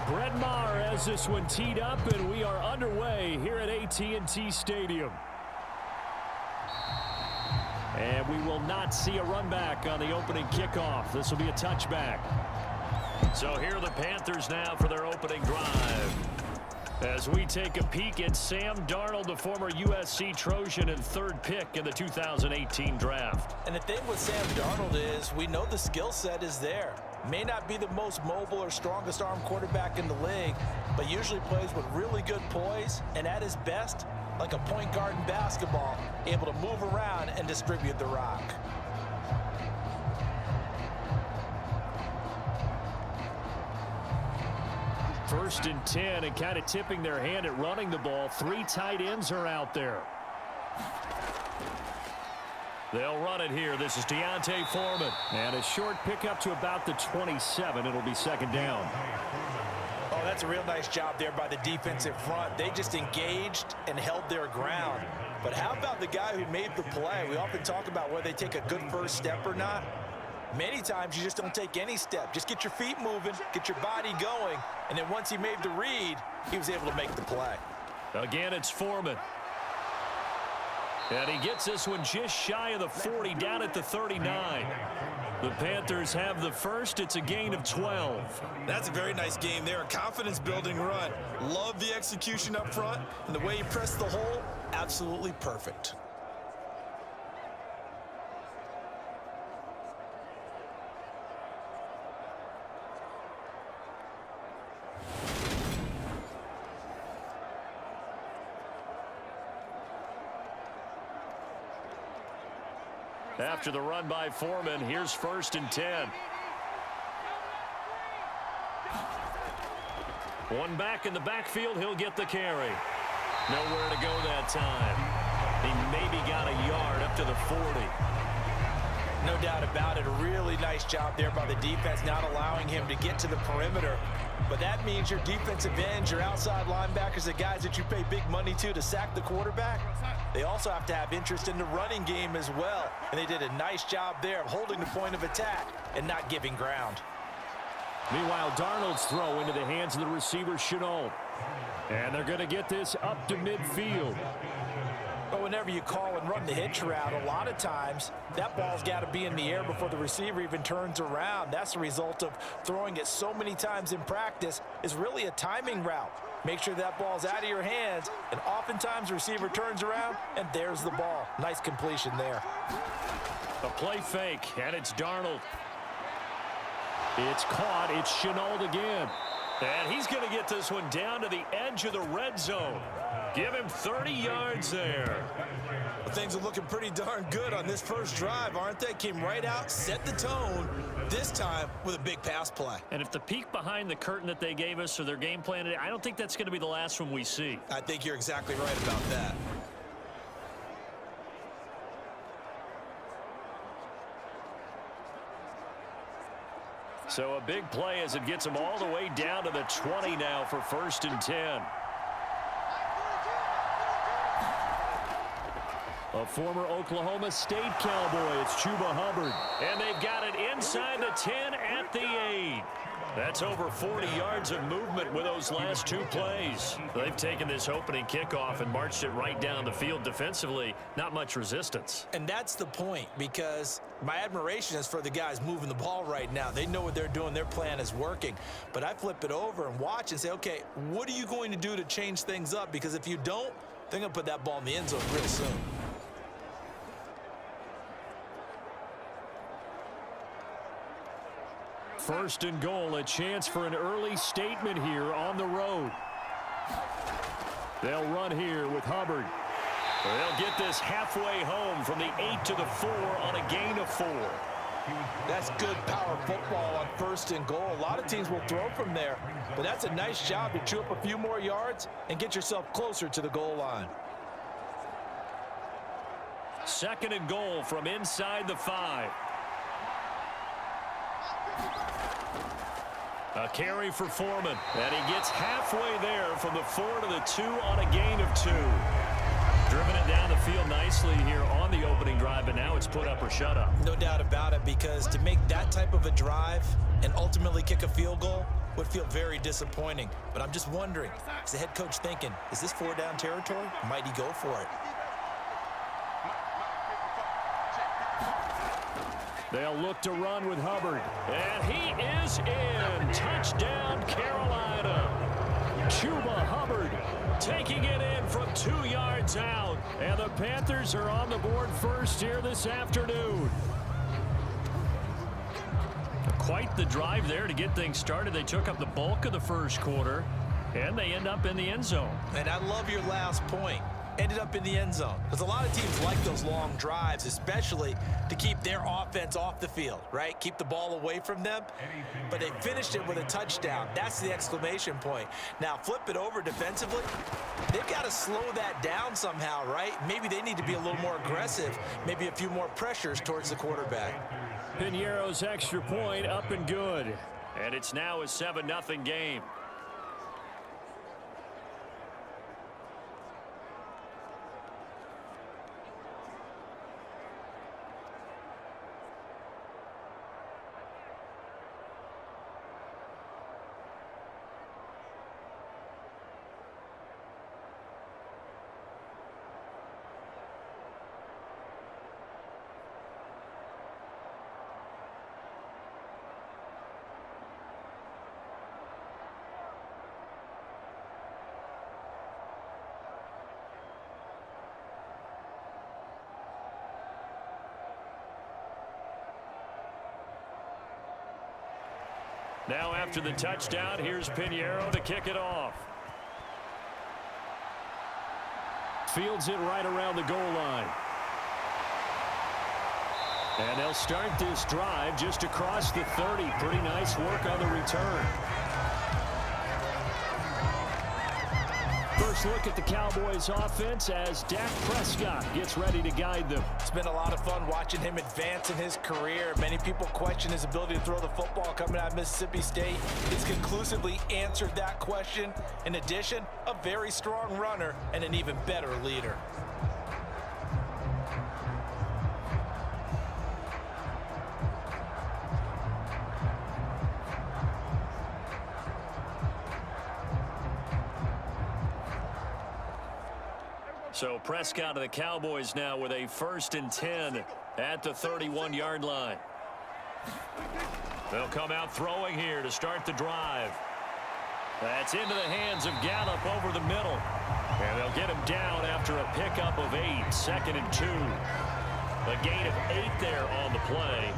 Brett Maher has this one teed up, and we are underway here at AT&T Stadium. And we will not see a run back on the opening kickoff. This will be a touchback. So here are the Panthers now for their opening drive. As we take a peek at Sam Darnold, the former USC Trojan and third pick in the 2018 draft. And the thing with Sam Darnold is we know the skill set is there. May not be the most mobile or strongest arm quarterback in the league, but usually plays with really good poise and at his best, like a point guard in basketball, able to move around and distribute the rock. First and 10, and kind of tipping their hand at running the ball. 3 tight ends are out there. They'll run it here. This is Deontay Foreman. And a short pickup to about the 27. It'll be second down. Oh, that's a real nice job there by the defensive front. They just engaged and held their ground. But how about the guy who made the play? We often talk about whether they take a good first step or not. Many times you just don't take any step. Just get your feet moving, get your body going, and then once he made the read, he was able to make the play. Again, it's Foreman. And he gets this one just shy of the 40, down at the 39. The Panthers have the first. It's a gain of 12. That's a very nice game there. A confidence-building run. Love the execution up front, and the way he pressed the hole, absolutely perfect. After the run by Foreman, here's first and 10. One back in the backfield, he'll get the carry. Nowhere to go that time. He maybe got a yard up to the 40. No doubt about it. A really nice job there by the defense, not allowing him to get to the perimeter. But that means your defensive ends, your outside linebackers, the guys that you pay big money to sack the quarterback, they also have to have interest in the running game as well. And they did a nice job there of holding the point of attack and not giving ground. Meanwhile, Darnold's throw into the hands of the receiver, Chenault. And they're going to get this up to midfield. But whenever you call and run the hitch route, a lot of times that ball's got to be in the air before the receiver even turns around. That's the result of throwing it so many times in practice. Is really a timing route. Make sure that ball's out of your hands, and oftentimes the receiver turns around, and there's the ball. Nice completion there. A play fake, and it's Darnold. It's caught. It's Chenault again. And he's going to get this one down to the edge of the red zone. Give him 30 yards there. Well, things are looking pretty darn good on this first drive, aren't they? Came right out, set the tone, this time with a big pass play. And if the peek behind the curtain that they gave us or their game plan, I don't think that's going to be the last one we see. I think you're exactly right about that. So a big play as it gets them all the way down to the 20 now for first and 10. A former Oklahoma State Cowboy, it's Chuba Hubbard. And they've got it inside the 10 at the 8. That's over 40 yards of movement with those last 2 plays. They've taken this opening kickoff and marched it right down the field defensively. Not much resistance. And that's the point, because my admiration is for the guys moving the ball right now. They know what they're doing. Their plan is working. But I flip it over and watch and say, okay, what are you going to do to change things up? Because if you don't, they're going to put that ball in the end zone real soon. First and goal, a chance for an early statement here on the road. They'll run here with Hubbard. They'll get this halfway home from the 8 to the 4 on a gain of 4. That's good power football on first and goal. A lot of teams will throw from there, but that's a nice job to chew up a few more yards and get yourself closer to the goal line. Second and goal from inside the 5. A carry for Foreman, and he gets halfway there from the 4 to the 2 on a gain of 2. Driven it down the field nicely here on the opening drive, and now it's put up or shut up. No doubt about it, because to make that type of a drive and ultimately kick a field goal, would feel very disappointing. But I'm just wondering, is the head coach thinking, is this 4-down territory? Might he go for it? They'll look to run with Hubbard. And he is in. Touchdown, Carolina. Chuba Hubbard taking it in from 2 yards out. And the Panthers are on the board first here this afternoon. Quite the drive there to get things started. They took up the bulk of the first quarter, and they end up in the end zone. And I love your last point. Ended up in the end zone. Because a lot of teams like those long drives, especially to keep their offense off the field, right? Keep the ball away from them. But they finished it with a touchdown. That's the exclamation point. Now, flip it over defensively. They've got to slow that down somehow, right? Maybe they need to be a little more aggressive. Maybe a few more pressures towards the quarterback. Piñeiro's extra point up and good. And it's now a 7-0 game. Now after the touchdown, here's Piñeiro to kick it off. Fields it right around the goal line. And they'll start this drive just across the 30. Pretty nice work on the return. First look at the Cowboys offense as Dak Prescott gets ready to guide them. It's been a lot of fun watching him advance in his career. Many people question his ability to throw the football coming out of Mississippi State. He's conclusively answered that question. In addition, a very strong runner and an even better leader. So Prescott of the Cowboys now with a 1st and 10 at the 31-yard line. They'll come out throwing here to start the drive. That's into the hands of Gallup over the middle. And they'll get him down after a pickup of 8, 2nd and 2. A gain of 8 there on the play.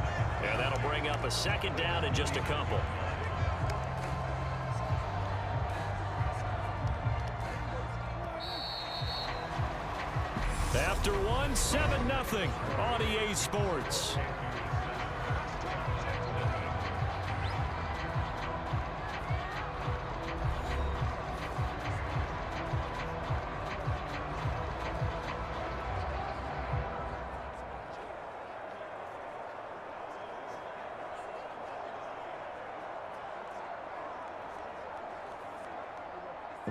And that'll bring up a 2nd down and just a couple. After one, 7-0 on EA Sports.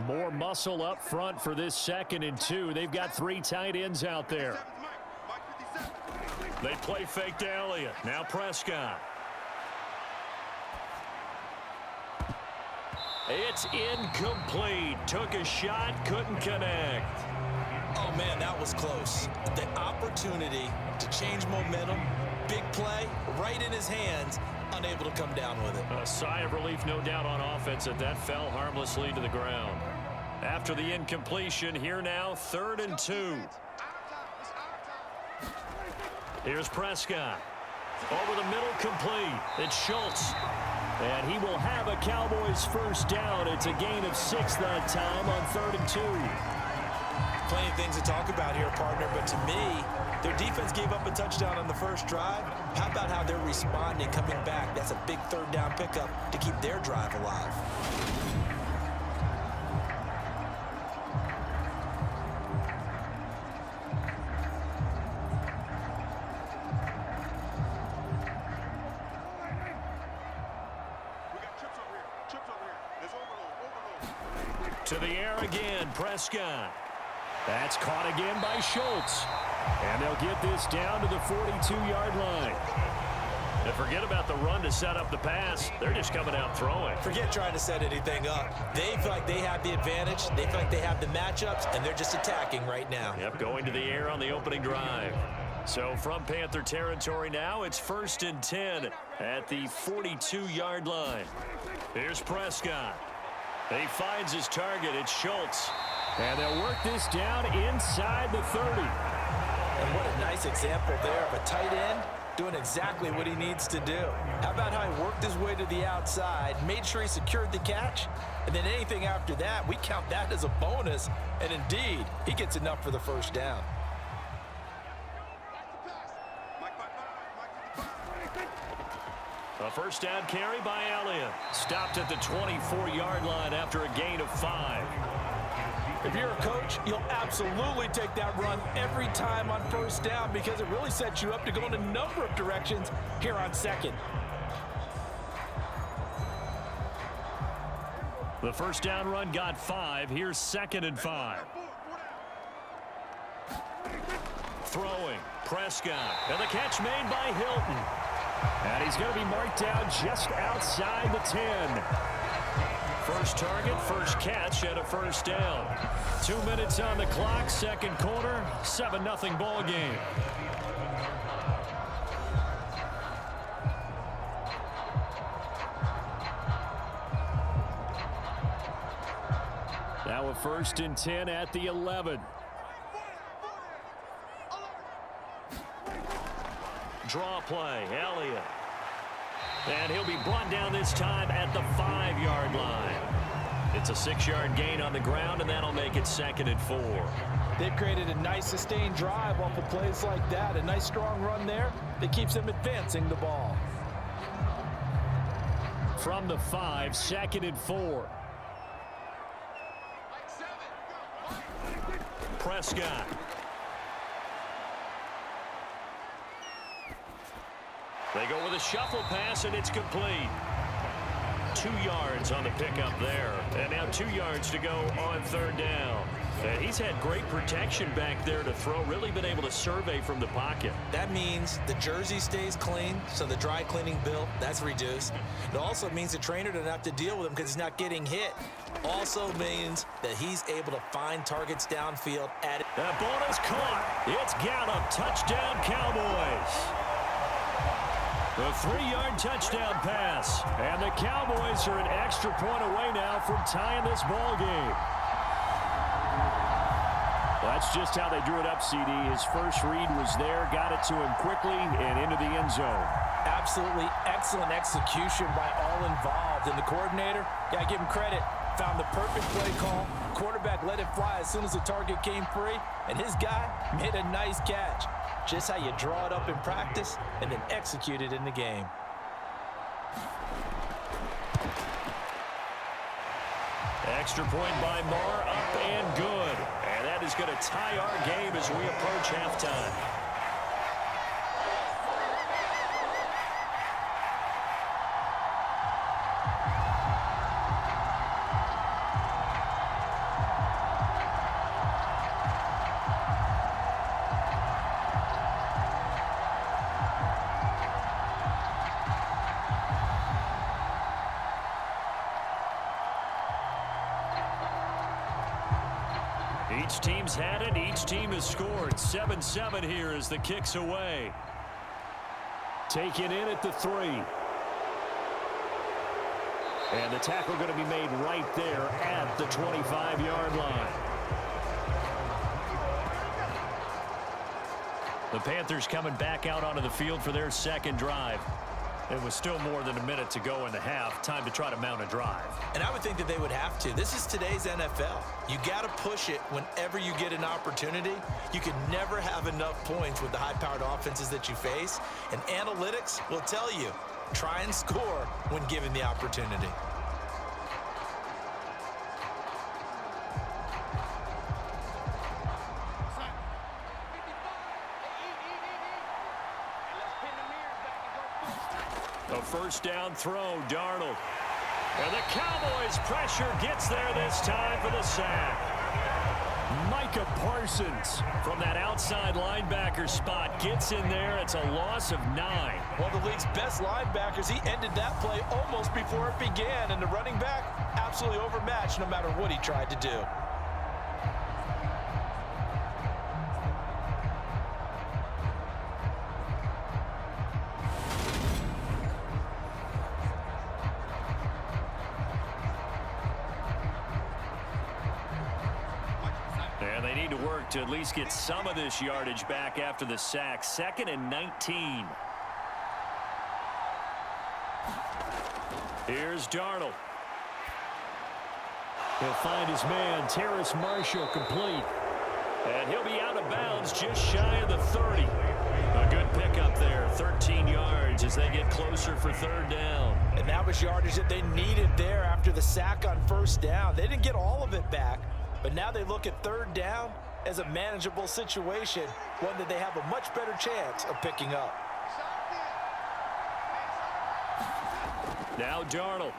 More muscle up front for this 2nd and 2. They've got 3 tight ends out there. They play fake to Elliott. Now Prescott. It's incomplete. Took a shot, couldn't connect. Oh, man, that was close. The opportunity to change momentum, big play, right in his hands, unable to come down with it. A sigh of relief, no doubt, on offense that fell harmlessly to the ground. After the incompletion, here now, 3rd and 2. Here's Prescott. Over the middle, complete. It's Schultz. And he will have a Cowboys 1st down. It's a gain of 6 that time on 3rd and 2. Plenty of things to talk about here, partner, but to me, their defense gave up a touchdown on the first drive. How about how they're responding, coming back? That's a big 3rd down pickup to keep their drive alive. To the air again, Prescott. That's caught again by Schultz. And they'll get this down to the 42-yard line. And forget about the run to set up the pass. They're just coming out throwing. Forget trying to set anything up. They feel like they have the advantage. They feel like they have the matchups, and they're just attacking right now. Yep, going to the air on the opening drive. So from Panther territory now, it's 1st and 10 at the 42-yard line. Here's Prescott. He finds his target. It's Schultz. And they'll work this down inside the 30. And what a nice example there of a tight end doing exactly what he needs to do. How about how he worked his way to the outside, made sure he secured the catch, and then anything after that, we count that as a bonus. And indeed, he gets enough for the first down. A first down carry by Elliott. Stopped at the 24-yard line after a gain of 5. If you're a coach, you'll absolutely take that run every time on first down because it really sets you up to go in a number of directions here on second. The first down run got 5. Here's 2nd and 5. Throwing. Prescott. And the catch made by Hilton. And he's going to be marked down just outside the 10. First target, first catch, and a first down. 2 minutes on the clock, second quarter, 7-0 ball game. Now a 1st and 10 at the 11. Draw play, Elliott. And he'll be brought down this time at the 5-yard line. It's a 6-yard gain on the ground, and that'll make it 2nd and 4. They've created a nice sustained drive off of plays like that. A nice strong run there that keeps them advancing the ball. From the 5, 2nd and 4. Prescott. They go with a shuffle pass, and it's complete. 2 yards on the pickup there. And now 2 yards to go on 3rd down. And he's had great protection back there to throw. Really been able to survey from the pocket. That means the jersey stays clean, so the dry cleaning bill, that's reduced. It also means the trainer doesn't have to deal with him because he's not getting hit. Also means that he's able to find targets downfield at it. That ball is caught. It's Gallup. Touchdown, Cowboys. The 3-yard touchdown pass. And the Cowboys are an extra point away now from tying this ball game. That's just how they drew it up, CD. His first read was there, got it to him quickly and into the end zone. Absolutely excellent execution by all involved. And the coordinator, gotta give him credit, found the perfect play call. Quarterback let it fly as soon as the target came free, and his guy made a nice catch. Just how you draw it up in practice and then execute it in the game. Extra point by Marr, up and good. And that is going to tie our game as we approach halftime. Each team's had it. Each team has scored. 7-7 here as the kick's away. Taken in at the 3. And the tackle going to be made right there at the 25-yard line. The Panthers coming back out onto the field for their second drive. It was still more than a minute to go in the half. Time to try to mount a drive. And I would think that they would have to. This is today's NFL. You got to push it whenever you get an opportunity. You can never have enough points with the high-powered offenses that you face. And analytics will tell you, try and score when given the opportunity. A first down throw, Darnold. And the Cowboys pressure gets there this time for the sack. Micah Parsons from that outside linebacker spot gets in there. It's a loss of 9. One of the league's best linebackers. He ended that play almost before it began, and the running back absolutely overmatched no matter what he tried to do. And they need to work to at least get some of this yardage back after the sack. 2nd and 19. Here's Darnold. He'll find his man, Terrace Marshall, complete. And he'll be out of bounds just shy of the 30. A good pickup there, 13 yards as they get closer for 3rd down. And that was yardage that they needed there after the sack on 1st down. They didn't get all of it back, but now they look at 3rd down as a manageable situation, one that they have a much better chance of picking up. Now Darnold.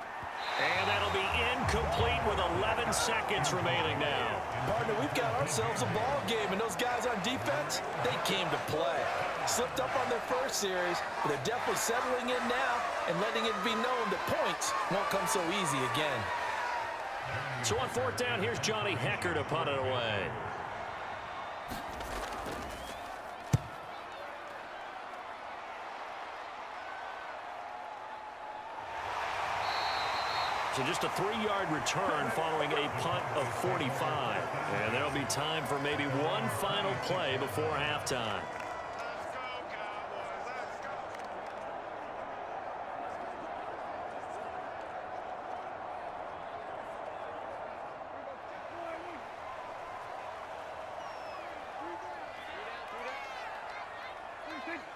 And that'll be incomplete with 11 seconds remaining now. Partner, we've got ourselves a ball game, and those guys on defense, they came to play. Slipped up on their first series, but they're definitely settling in now and letting it be known that points won't come so easy again. So on 4th down, here's Johnny Hecker to punt it away. So just a 3-yard return following a punt of 45. And there'll be time for maybe one final play before halftime.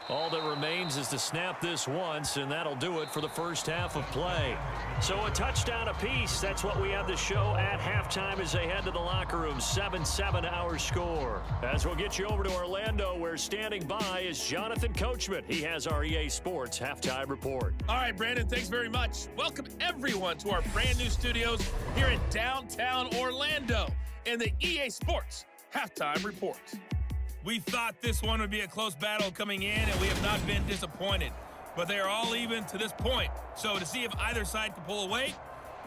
All that remains is to snap this once, and that'll do it for the first half of play. So a touchdown apiece. That's what we have to show at halftime as they head to the locker room. 7-7 our score. As we'll get you over to Orlando, where standing by is Jonathan Coachman. He has our EA Sports halftime report. All right, Brandon, thanks very much. Welcome everyone to our brand new studios here in downtown Orlando and the EA Sports halftime report. We thought this one would be a close battle coming in, and we have not been disappointed. But they are all even to this point. So to see if either side can pull away,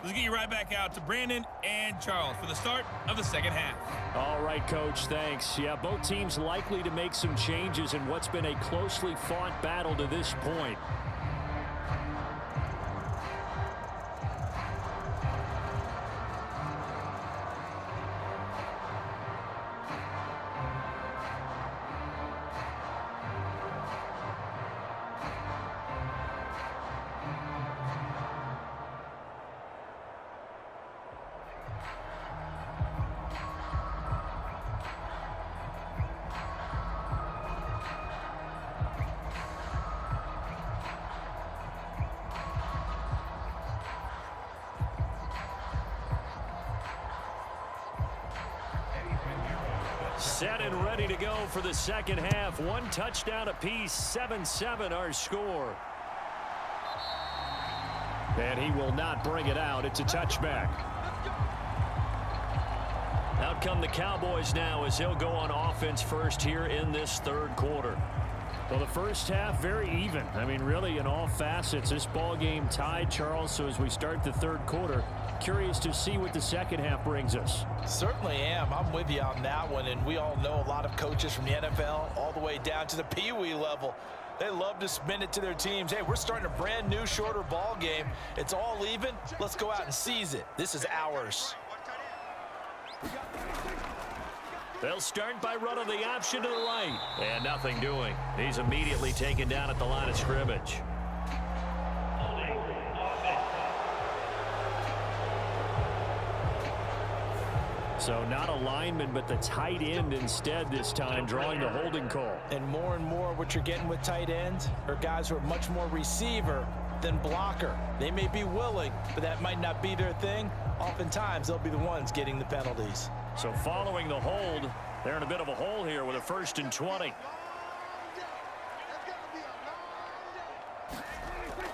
let's get you right back out to Brandon and Charles for the start of the second half. All right, Coach, thanks. Yeah, both teams likely to make some changes in what's been a closely fought battle to this point. Set and ready to go for the second half. One touchdown apiece, 7-7 our score. And he will not bring it out. It's a touchback. Out come the Cowboys now as he'll go on offense first here in this 3rd quarter. Well, the first half, very even. I mean, really, in all facets, this ball game tied, Charles. So as we start the 3rd quarter, curious to see what the second half brings us. Certainly am. I'm with you on that one. And we all know a lot of coaches from the NFL all the way down to the Pee-wee level. They love to spin it to their teams. Hey, we're starting a brand new, shorter ball game. It's all even. Let's go out and seize it. This is ours. They'll start by running the option to the right. And nothing doing. He's immediately taken down at the line of scrimmage. So not a lineman, but the tight end instead this time, drawing the holding call. And more what you're getting with tight ends are guys who are much more receiver than blocker. They may be willing, but that might not be their thing. Oftentimes, they'll be the ones getting the penalties. So following the hold, they're in a bit of a hole here with a 1st and 20.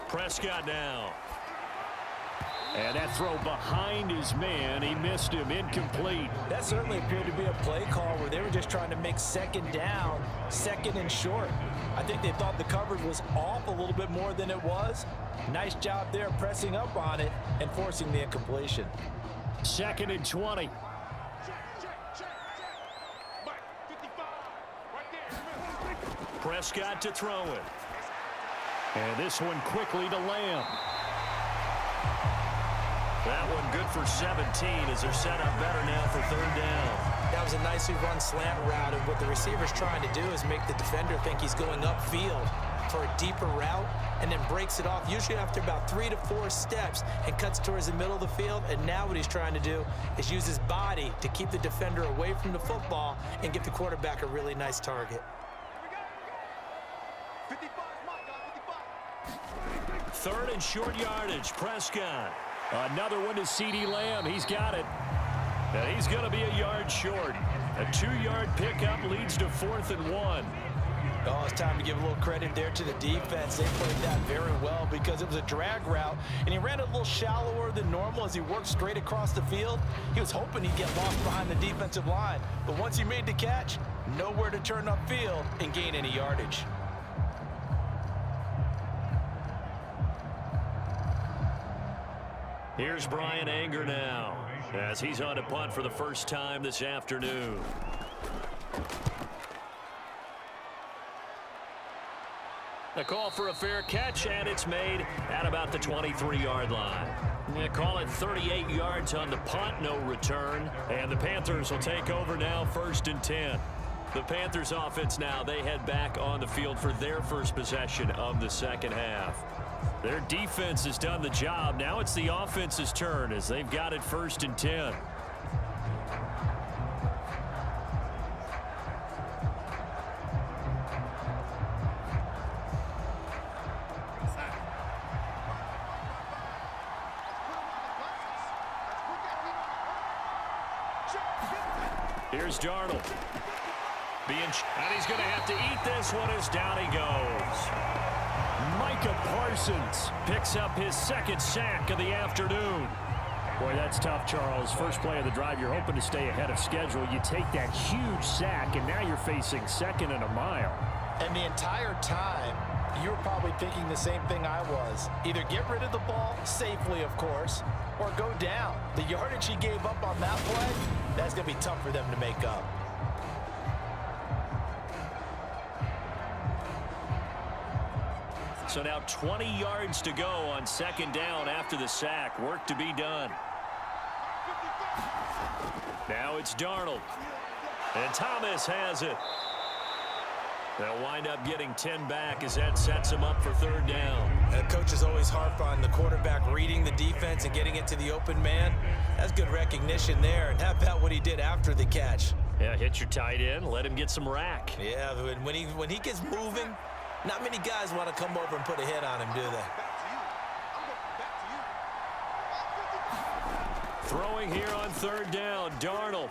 Prescott now. And that throw behind his man, he missed him, incomplete. That certainly appeared to be a play call where they were just trying to make second down, second and short. I think they thought the coverage was off a little bit more than it was. Nice job there pressing up on it and forcing the incompletion. 2nd and 20. Prescott to throw it. And this one quickly to Lamb. That one good for 17 as they're set up better now for 3rd down. That was a nicely run slant route, and what the receiver's trying to do is make the defender think he's going upfield for a deeper route and then breaks it off, usually after about 3 to 4 steps, and cuts towards the middle of the field. And now what he's trying to do is use his body to keep the defender away from the football and give the quarterback a really nice target. 3rd and short yardage, Prescott. Another one to CeeDee Lamb. He's got it. And he's going to be a yard short. A 2-yard pickup leads to 4th and 1. Oh, it's time to give a little credit there to the defense. They played that very well because it was a drag route, and he ran it a little shallower than normal as he worked straight across the field. He was hoping he'd get lost behind the defensive line, but once he made the catch, nowhere to turn upfield and gain any yardage. Here's Brian Anger now as he's on a punt for the first time this afternoon. A call for a fair catch, and it's made at about the 23-yard line. They call it 38 yards on the punt, no return. And the Panthers will take over now, 1st and 10. The Panthers offense now, they head back on the field for their first possession of the second half. Their defense has done the job. Now it's the offense's turn as they've got it 1st and 10. Here's Darnold. And he's going to have to eat this one as down he goes. Micah Parsons picks up his 2nd sack of the afternoon. Boy, that's tough, Charles. First play of the drive, you're hoping to stay ahead of schedule. You take that huge sack, and now you're facing 2nd and a mile. And the entire time, you were probably thinking the same thing I was. Either get rid of the ball, safely, of course, or go down. The yardage he gave up on that play, that's going to be tough for them to make up. So now 20 yards to go on 2nd down after the sack. Work to be done. Now it's Darnold. And Thomas has it. They'll wind up getting 10 back as that sets them up for 3rd down. And coaches always harp on the quarterback reading the defense and getting it to the open man. That's good recognition there. And how about what he did after the catch? Yeah, hit your tight end, let him get some rack. Yeah, when he gets moving, not many guys want to come over and put a hit on him, do they? Throwing here on 3rd down, Darnold.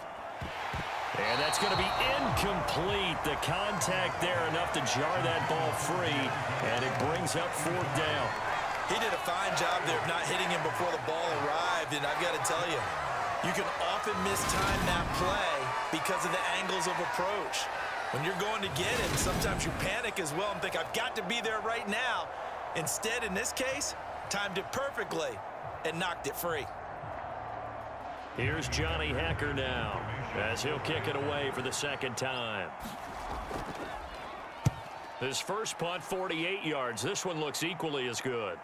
And that's going to be incomplete. The contact there enough to jar that ball free, and it brings up 4th down. He did a fine job there of not hitting him before the ball arrived, and I've got to tell you, you can often mistime that play because of the angles of approach. When you're going to get him, sometimes you panic as well and think, I've got to be there right now. Instead, in this case, timed it perfectly and knocked it free. Here's Johnny Hecker now as he'll kick it away for the 2nd time. His first punt, 48 yards. This one looks equally as good.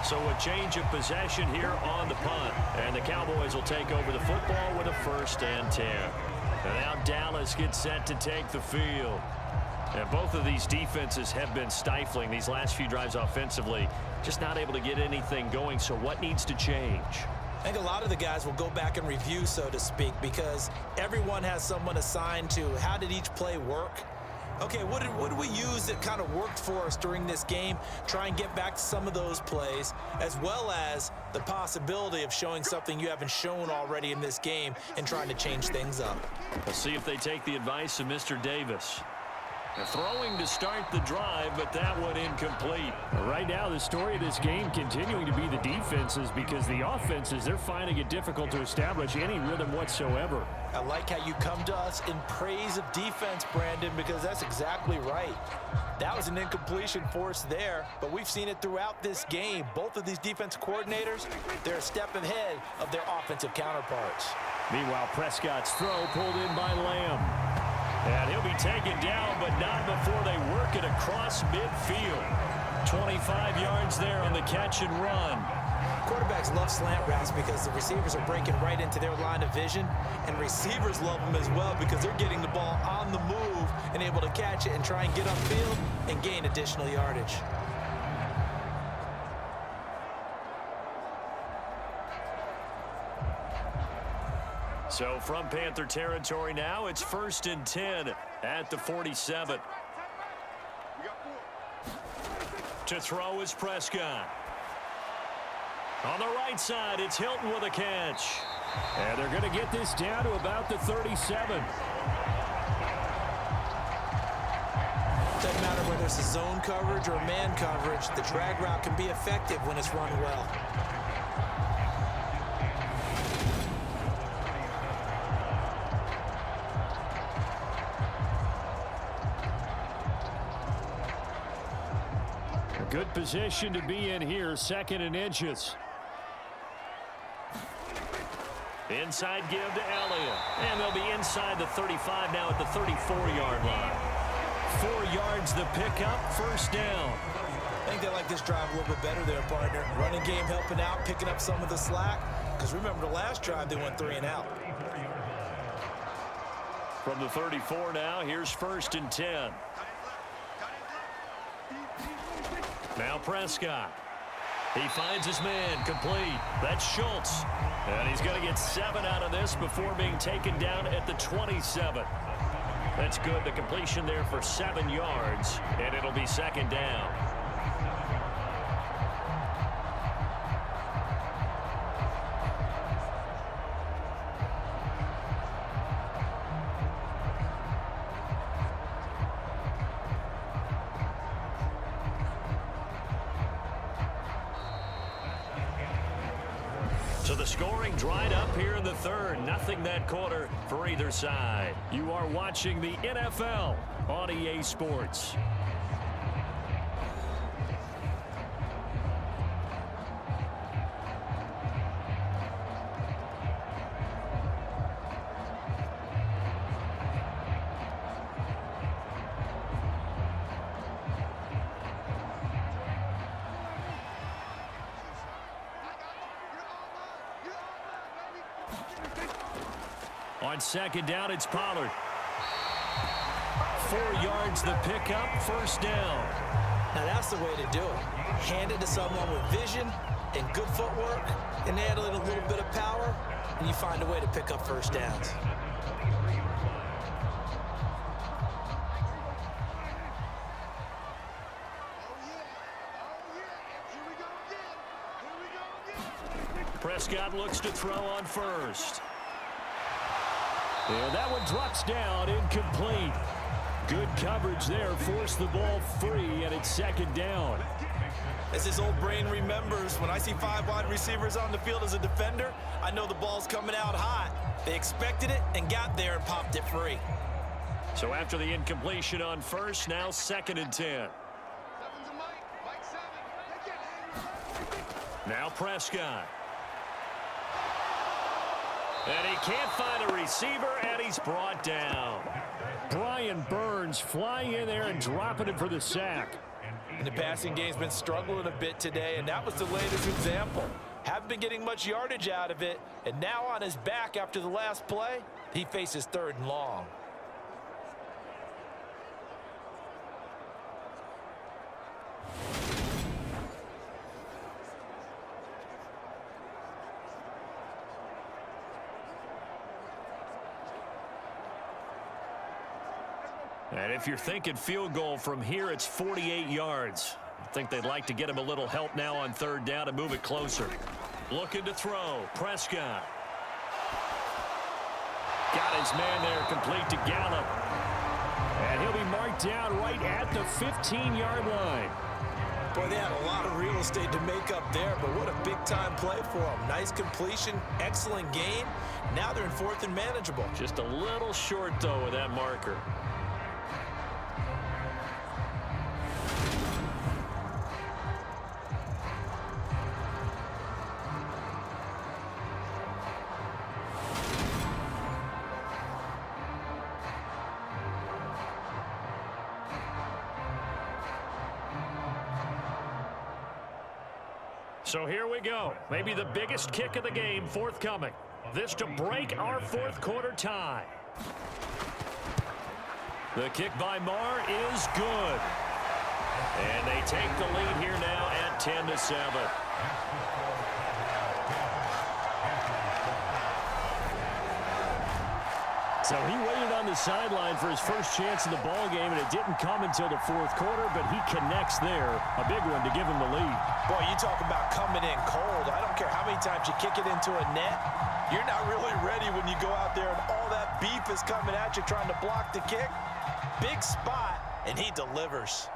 So a change of possession here on the punt. And the Cowboys will take over the football with a 1st and 10. And now Dallas gets set to take the field. And both of these defenses have been stifling these last few drives offensively. Just not able to get anything going. So what needs to change? I think a lot of the guys will go back and review, so to speak, because everyone has someone assigned to how did each play work. Okay, what did we use that kind of worked for us during this game? Try and get back to some of those plays, as well as the possibility of showing something you haven't shown already in this game and trying to change things up. We'll see if they take the advice of Mr. Davis. Throwing to start the drive, but that one incomplete. Right now, the story of this game continuing to be the defenses, because the offenses, they're finding it difficult to establish any rhythm whatsoever. I like how you come to us in praise of defense, Brandon, because that's exactly right. That was an incompletion force there, but we've seen it throughout this game. Both of these defense coordinators, they're a step ahead of their offensive counterparts. Meanwhile, Prescott's throw pulled in by Lamb. And he'll be taken down, but not before they work it across midfield. 25 yards there on the catch and run. Quarterbacks love slant routes because the receivers are breaking right into their line of vision, and receivers love them as well because they're getting the ball on the move and able to catch it and try and get upfield and gain additional yardage. So from Panther territory now, it's 1st and 10 at the 47. To throw is Prescott. On the right side, it's Hilton with a catch. And they're going to get this down to about the 37. Doesn't matter whether it's a zone coverage or man coverage, the drag route can be effective when it's run well. Good position to be in here, 2nd and inches. Inside give to Elliott. And they'll be inside the 35 now at the 34-yard line. 4 yards the pickup, 1st down. I think they like this drive a little bit better there, partner. Running game helping out, picking up some of the slack. Because remember, the last drive they went 3 and out. From the 34 now, here's 1st and 10. Now Prescott. He finds his man, complete. That's Schultz. And he's going to get 7 out of this before being taken down at the 27. That's good. The completion there for 7 yards, and it'll be 2nd down. So the scoring dried up here in the 3rd. Nothing that quarter for either side. You are watching the NFL on EA Sports. On 2nd down, it's Pollard. 4 yards the pickup, 1st down. Now that's the way to do it. Hand it to someone with vision and good footwork, and add a little bit of power, and you find a way to pick up 1st downs. Prescott looks to throw on 1st. And that one drops down, incomplete. Good coverage there, forced the ball free, and it's 2nd down. As his old brain remembers, when I see 5 wide receivers on the field as a defender, I know the ball's coming out hot. They expected it and got there and popped it free. So after the incompletion on 1st, now 2nd and 10. Now Prescott. And he can't find a receiver, and he's brought down. Brian Burns flying in there and dropping it for the sack. And the passing game's been struggling a bit today, and that was the latest example. Haven't been getting much yardage out of it, and now on his back after the last play, he faces 3rd and long. And if you're thinking field goal from here, it's 48 yards. I think they'd like to get him a little help now on 3rd down and move it closer. Looking to throw. Prescott. Got his man there, complete to Gallup. And he'll be marked down right at the 15-yard line. Boy, they had a lot of real estate to make up there, but what a big-time play for them. Nice completion, excellent gain. Now they're in 4th and manageable. Just a little short, though, with that marker. So here we go. Maybe the biggest kick of the game forthcoming. This to break our 4th quarter tie. The kick by Marr is good. And they take the lead here now at 10-7. So he waited on the sideline for his first chance in the ball game, and it didn't come until the 4th quarter, but he connects there. A big one to give him the lead. Boy, you talk about coming in cold. I don't care how many times you kick it into a net. You're not really ready when you go out there and all that beef is coming at you trying to block the kick. Big spot, and he delivers.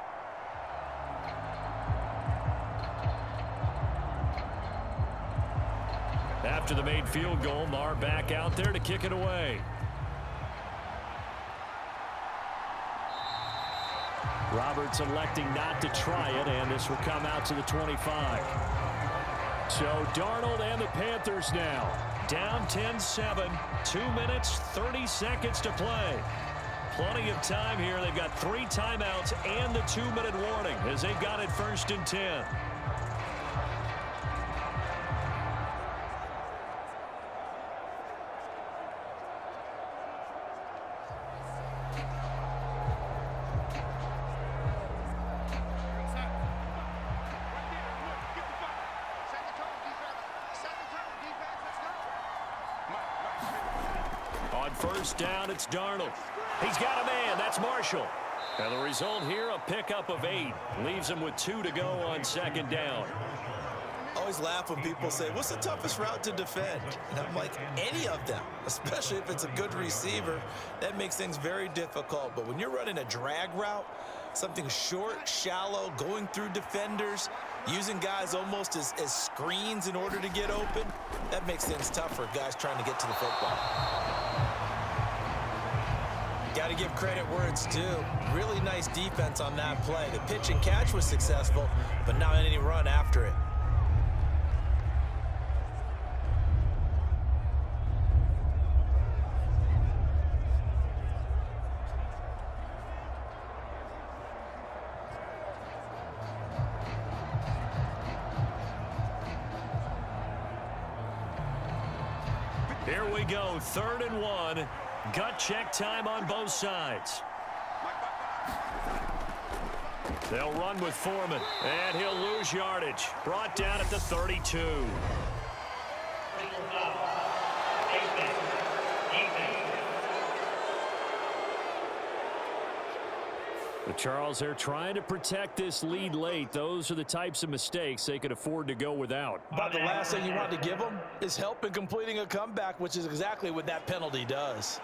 After the made field goal, Marr back out there to kick it away. Roberts electing not to try it, and this will come out to the 25. So Darnold and the Panthers now down 10-7, 2 minutes, 30 seconds to play. Plenty of time here. They've got 3 timeouts and the 2-minute warning as they've got it 1st and 10. On 1st down, it's Darnold. He's got a man. That's Marshall. And the result here, a pickup of 8. Leaves him with 2 to go on 2nd down. Always laugh when people say, what's the toughest route to defend? And I'm like, any of them, especially if it's a good receiver. That makes things very difficult. But when you're running a drag route, something short, shallow, going through defenders, using guys almost as screens in order to get open, that makes things tough for guys trying to get to the football. Got to give credit where it's due. Really nice defense on that play. The pitch and catch was successful, but not any run after it. Here we go, 3rd and 1. Gut check time on both sides. They'll run with Foreman, and he'll lose yardage. Brought down at the 32. But Charles, they're trying to protect this lead late. Those are the types of mistakes they could afford to go without. But the last thing you want to give them is help in completing a comeback, which is exactly what that penalty does.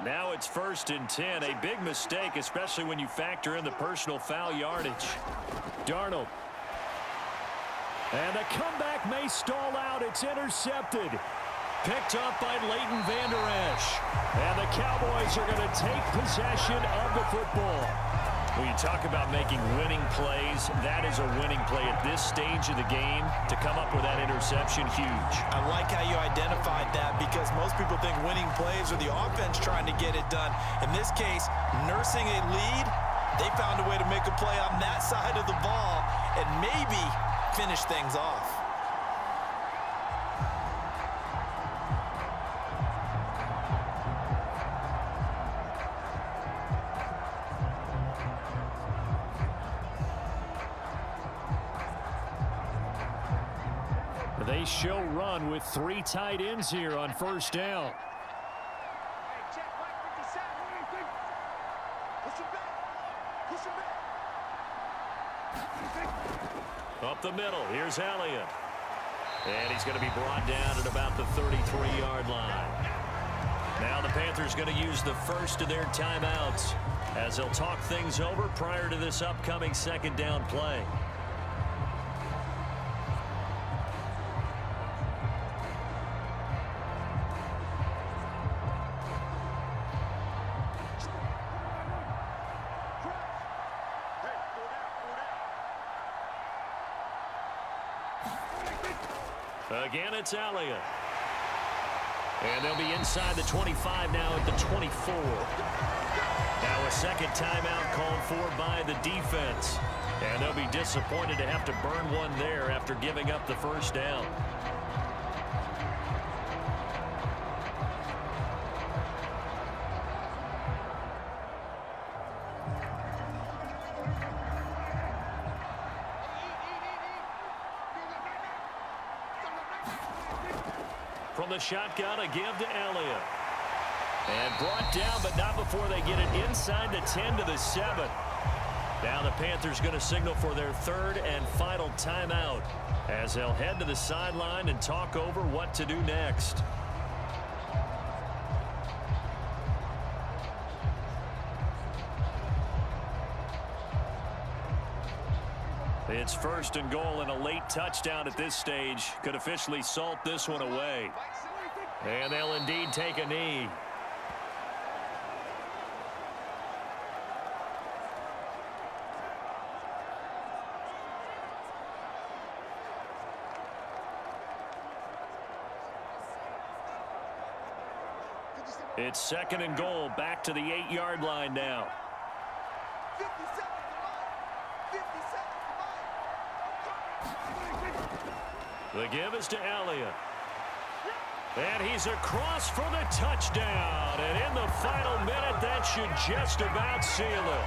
Now it's 1st and 10. A big mistake, especially when you factor in the personal foul yardage. Darnold. And the comeback may stall out. It's intercepted. Picked up by Leighton Vander Esch. And the Cowboys are going to take possession of the football. When you talk about making winning plays, that is a winning play at this stage of the game. To come up with that interception, huge. I like how you identified that because most people think winning plays are the offense trying to get it done. In this case, nursing a lead, they found a way to make a play on that side of the ball and maybe finish things off. They show run with 3 tight ends here on 1st down. Up the middle, here's Elliott. And he's going to be brought down at about the 33-yard line. Now the Panthers going to use the first of their timeouts as they'll talk things over prior to this upcoming second down play. Again, it's Elliott. And they'll be inside the 25 now at the 24. Now a second timeout called for by the defense. And they'll be disappointed to have to burn one there after giving up the first down. From the shotgun, a give to Elliott. And brought down, but not before they get it inside the 10 to the 7. Now the Panthers going to signal for their third and final timeout as they'll head to the sideline and talk over what to do next. It's first and goal, and a late touchdown at this stage could officially salt this one away. And they'll indeed take a knee. It's second and goal, back to the 8-yard line now. The give is to Elliott. And he's across for the touchdown. And in the final minute, that should just about seal it.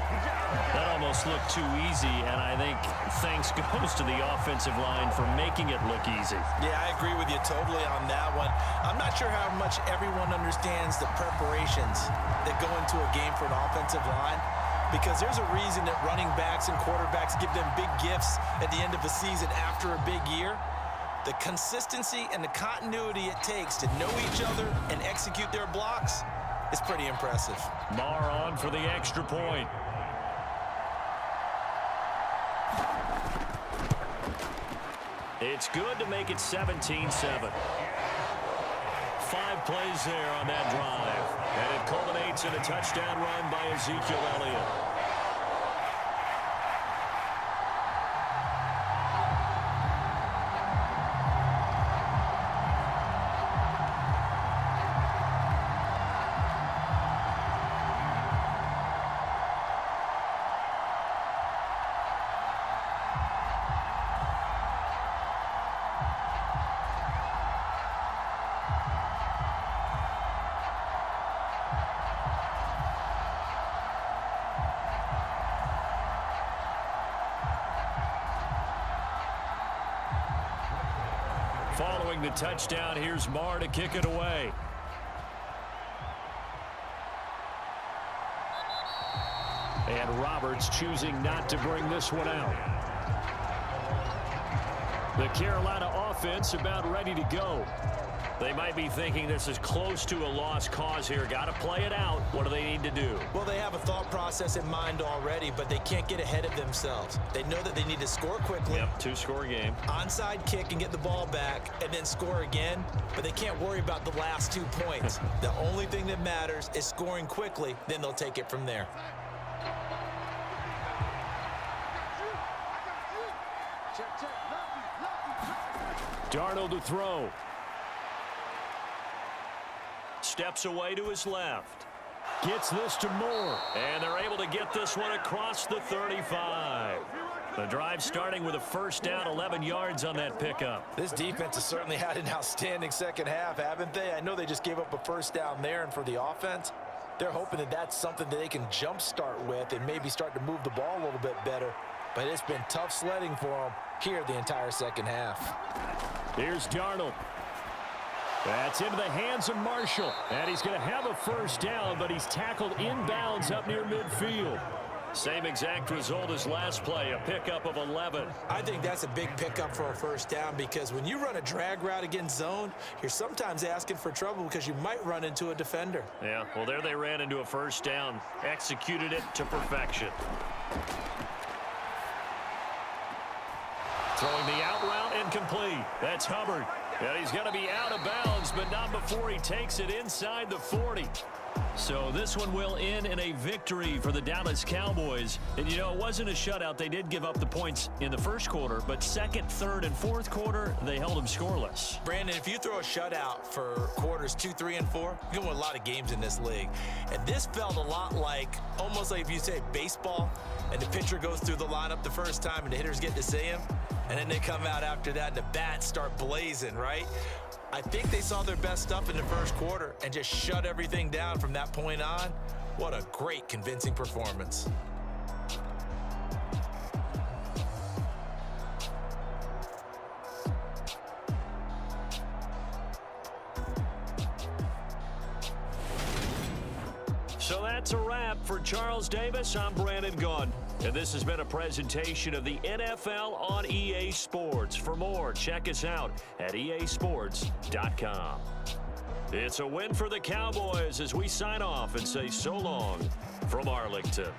That almost looked too easy, and I think thanks goes to the offensive line for making it look easy. Yeah, I agree with you totally on that one. I'm not sure how much everyone understands the preparations that go into a game for an offensive line, because there's a reason that running backs and quarterbacks give them big gifts at the end of the season after a big year. The consistency and the continuity it takes to know each other and execute their blocks is pretty impressive. Marr on for the extra point. It's good to make it 17-7. 5 plays there on that drive. And it culminates in a touchdown run by Ezekiel Elliott. Following the touchdown, here's Marr to kick it away. And Roberts choosing not to bring this one out. The Carolina offense about ready to go. They might be thinking this is close to a lost cause here. Got to play it out. What do they need to do? Well, they have a thought process in mind already, but they can't get ahead of themselves. They know that they need to score quickly. Yep, 2-score game. Onside kick and get the ball back and then score again, but they can't worry about the last 2 points. The only thing that matters is scoring quickly, then they'll take it from there. Darnold to throw. Steps away to his left. Gets this to Moore. And they're able to get this one across the 35. The drive starting with a first down, 11 yards on that pickup. This defense has certainly had an outstanding second half, haven't they? I know they just gave up a first down there, and for the offense, they're hoping that that's something that they can jumpstart with and maybe start to move the ball a little bit better. But it's been tough sledding for them here the entire second half. Here's Darnold. That's into the hands of Marshall. And he's going to have a first down, but he's tackled inbounds up near midfield. Same exact result as last play, a pickup of 11. I think that's a big pickup for a first down because when you run a drag route against zone, you're sometimes asking for trouble because you might run into a defender. Yeah, well, there they ran into a first down, executed it to perfection. Throwing the out route incomplete. That's Hubbard. And he's going to be out of bounds, but not before he takes it inside the 40. So this one will end in a victory for the Dallas Cowboys. And, you know, it wasn't a shutout. They did give up the points in the first quarter, but second, third, and fourth quarter, they held them scoreless. Brandon, if you throw a shutout for quarters 2, 3, and 4, you're going to win a lot of games in this league. And this felt a lot like, almost like if you say baseball, and the pitcher goes through the lineup the first time and the hitters get to see him, and then they come out after that and the bats start blazing, right? I think they saw their best stuff in the first quarter and just shut everything down from that point on. What a great, convincing performance. So that's a wrap. For Charles Davis, I'm Brandon Gunn. And this has been a presentation of the NFL on EA Sports. For more, check us out at easports.com. It's a win for the Cowboys as we sign off and say so long from Arlington.